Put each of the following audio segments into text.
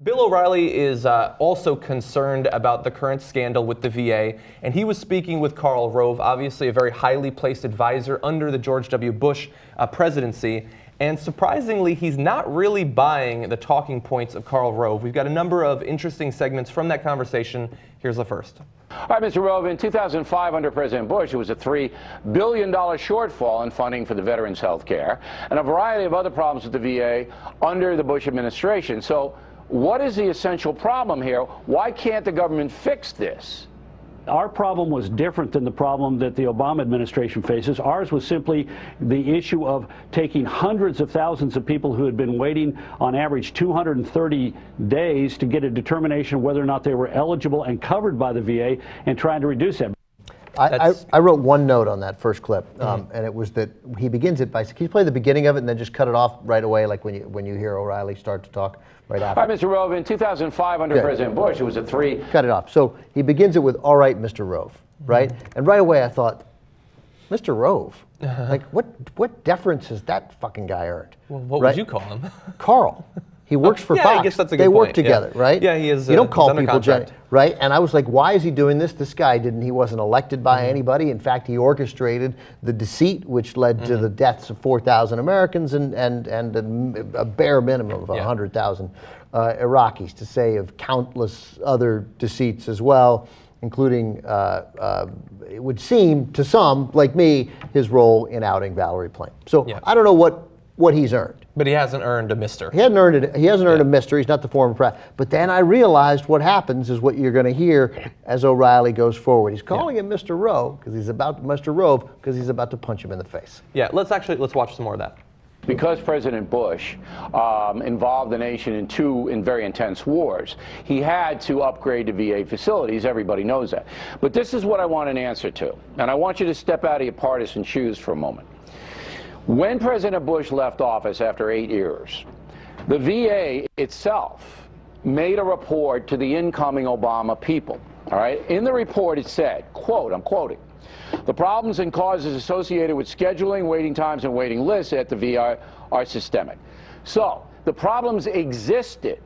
Bill O'Reilly is also concerned about the current scandal with the VA, and he was speaking with Karl Rove, obviously a very highly placed advisor under the George W. Bush presidency. And surprisingly, he's not really buying the talking points of Karl Rove. We've got a number of interesting segments from that conversation. Here's the first. All right, Mr. Rove, in 2005 under President Bush, it was a $3 billion shortfall in funding for the veterans' health care and a variety of other problems with the VA under the Bush administration. So what is the essential problem here? Why can't the government fix this? Our problem was different than the problem that the Obama administration faces. Ours was simply the issue of taking hundreds of thousands of people who had been waiting on average 230 days to get a determination whether or not they were eligible and covered by the VA and trying to reduce that. I wrote one note on that first clip, and it was that he begins it by, can you play the beginning of it and then just cut it off right away, like when you hear O'Reilly start to talk right after? All right, Mr. Rove, in 2005 under President Bush, it was a Cut it off. So he begins it with, all right, Mr. Rove, right? And right away I thought, Mr. Rove? Like, what deference has that fucking guy earned? Well, what would you call him? Carl. He works for Fox. I guess that's a good They work point, together, right? Yeah, he is. You don't call people, contract. right? And I was like, why is he doing this? This guy he wasn't elected by anybody. In fact, he orchestrated the deceit, which led to the deaths of 4,000 Americans and a bare minimum of 100,000 Iraqis, to say of countless other deceits as well, including, it would seem to some, like me, his role in outing Valerie Plame. So I don't know what he's earned. But he hasn't earned a mister. He hasn't earned it. He hasn't earned a mister. He's not the former president. But then I realized what happens is what you're going to hear as O'Reilly goes forward. He's calling him Mr. Rove because he's about to punch him in the face. Yeah, let's watch some more of that. Because President Bush involved the nation in two very intense wars, he had to upgrade the VA facilities. Everybody knows that. But this is what I want an answer to. And I want you to step out of your partisan shoes for a moment. When President Bush left office after 8 years, the VA itself made a report to the incoming Obama people. All right? In the report it said, quote, I'm quoting, "The problems and causes associated with scheduling, waiting times, and waiting lists at the VA are systemic." So the problems existed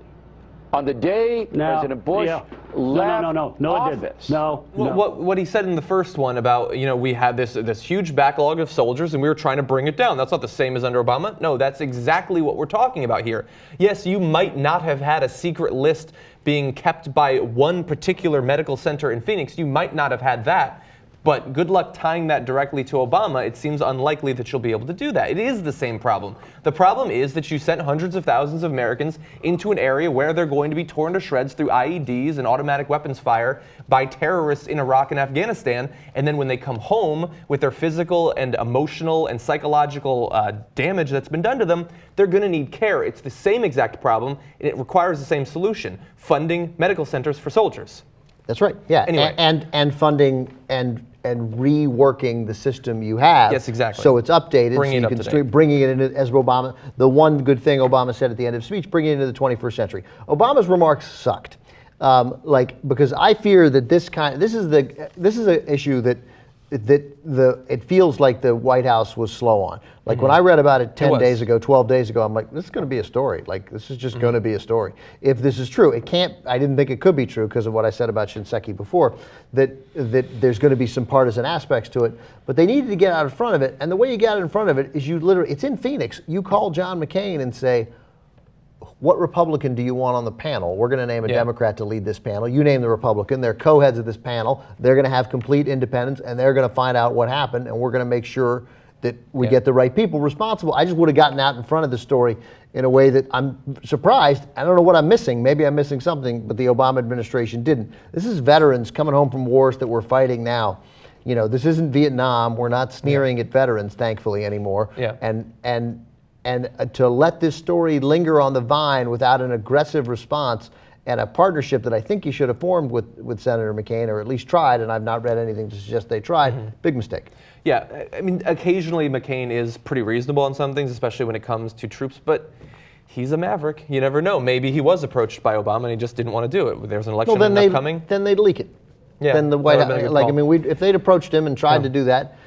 on the day President Bush left office. What he said in the first one about, we had this huge backlog of soldiers and we were trying to bring it down. That's not the same as under Obama. No, that's exactly what we're talking about here. Yes, you might not have had a secret list being kept by one particular medical center in Phoenix. You might not have had that. But good luck tying that directly to Obama. It seems unlikely that you'll be able to do that. It is the same problem. The problem is that you sent hundreds of thousands of Americans into an area where they're going to be torn to shreds through IEDs and automatic weapons fire by terrorists in Iraq and Afghanistan. And then when they come home with their physical and emotional and psychological damage that's been done to them, they're going to need care. It's the same exact problem, and it requires the same solution: funding medical centers for soldiers. That's right. Yeah. Anyway. And funding and reworking the system you have. Yes, exactly. So it's updated. Bringing so you can bringing it in as Obama. The one good thing Obama said at the end of his speech: bringing it into the 21st century. Obama's remarks sucked, because I fear that this is an issue that it feels like the White House was slow on. Like when I read about it 10 days ago, 12 days ago, I'm like, this is going to be a story. Like, this is just going to be a story. If this is true, I didn't think it could be true because of what I said about Cenk before, that there's going to be some partisan aspects to it, but they needed to get out in front of it. And the way you get out in front of it is it's in Phoenix. You call John McCain and say, what Republican do you want on the panel? We're going to name a Democrat to lead this panel. You name the Republican. They're co-heads of this panel. They're going to have complete independence, and they're going to find out what happened, and we're going to make sure that we get the right people responsible. I just would have gotten out in front of the story in a way that I'm surprised. I don't know what I'm missing. Maybe I'm missing something, but the Obama administration didn't. This is veterans coming home from wars that we're fighting now. This isn't Vietnam. We're not sneering at veterans, thankfully, anymore. Yeah. And to let this story linger on the vine without an aggressive response and a partnership that I think he should have formed with Senator McCain, or at least tried, and I've not read anything to suggest they tried, big mistake. Yeah, I mean, occasionally McCain is pretty reasonable on some things, especially when it comes to troops, but he's a maverick. You never know. Maybe he was approached by Obama and he just didn't want to do it. There's an election upcoming. Then they'd leak it. Yeah, then the White House, if they'd approached him and tried to do that,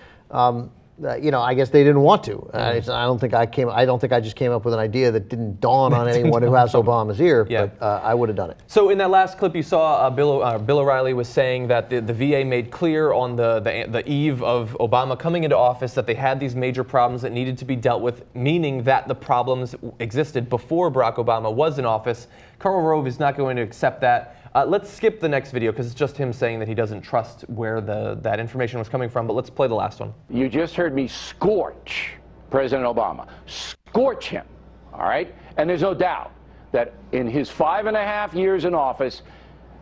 I guess they didn't want to. I don't think I just came up with an idea that didn't dawn on anyone who has Obama's ear. Yeah. But I would have done it. So in that last clip, you saw Bill O'Reilly was saying that the VA made clear on the eve of Obama coming into office that they had these major problems that needed to be dealt with, meaning that the problems existed before Barack Obama was in office. Karl Rove is not going to accept that. Let's skip the next video because it's just him saying that he doesn't trust where that information was coming from, but let's play the last one. You just heard me scorch President Obama. Scorch him, all right? And there's no doubt that in his 5.5 years in office,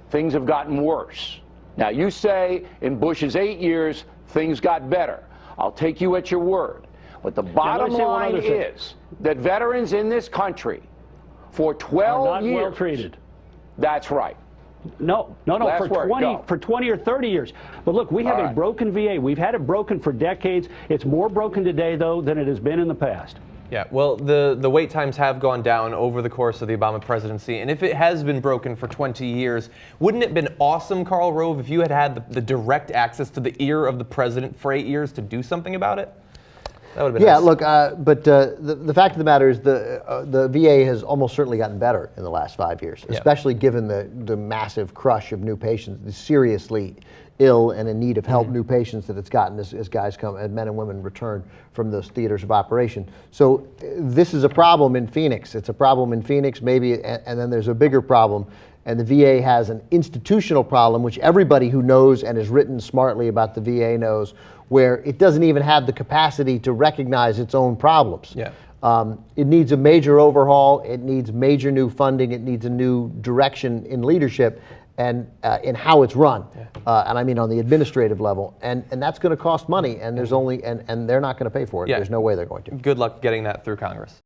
things have gotten worse. Now, you say in Bush's 8 years, things got better. I'll take you at your word. But the bottom line is that veterans in this country for 12 are not years... well treated. That's right. No, for 20 or 30 years. But look, we have a broken VA. We've had it broken for decades. It's more broken today, though, than it has been in the past. Yeah, well, the wait times have gone down over the course of the Obama presidency, and if it has been broken for 20 years, wouldn't it have been awesome, Karl Rove, if you had the direct access to the ear of the president for 8 years to do something about it? That would have been nice. Look, but the fact of the matter is the VA has almost certainly gotten better in the last 5 years, especially given the massive crush of new patients, the seriously ill and in need of help new patients that it's gotten as guys come, and men and women return from those theaters of operation. So this is a problem in Phoenix. It's a problem in Phoenix, maybe, and then there's a bigger problem. And the VA has an institutional problem, which everybody who knows and has written smartly about the VA knows, where it doesn't even have the capacity to recognize its own problems. Yeah. It needs a major overhaul. It needs major new funding. It needs a new direction in leadership and in how it's run. And I mean on the administrative level. And that's going to cost money. And there's only and they're not going to pay for it. Yeah. There's no way they're going to. Good luck getting that through Congress.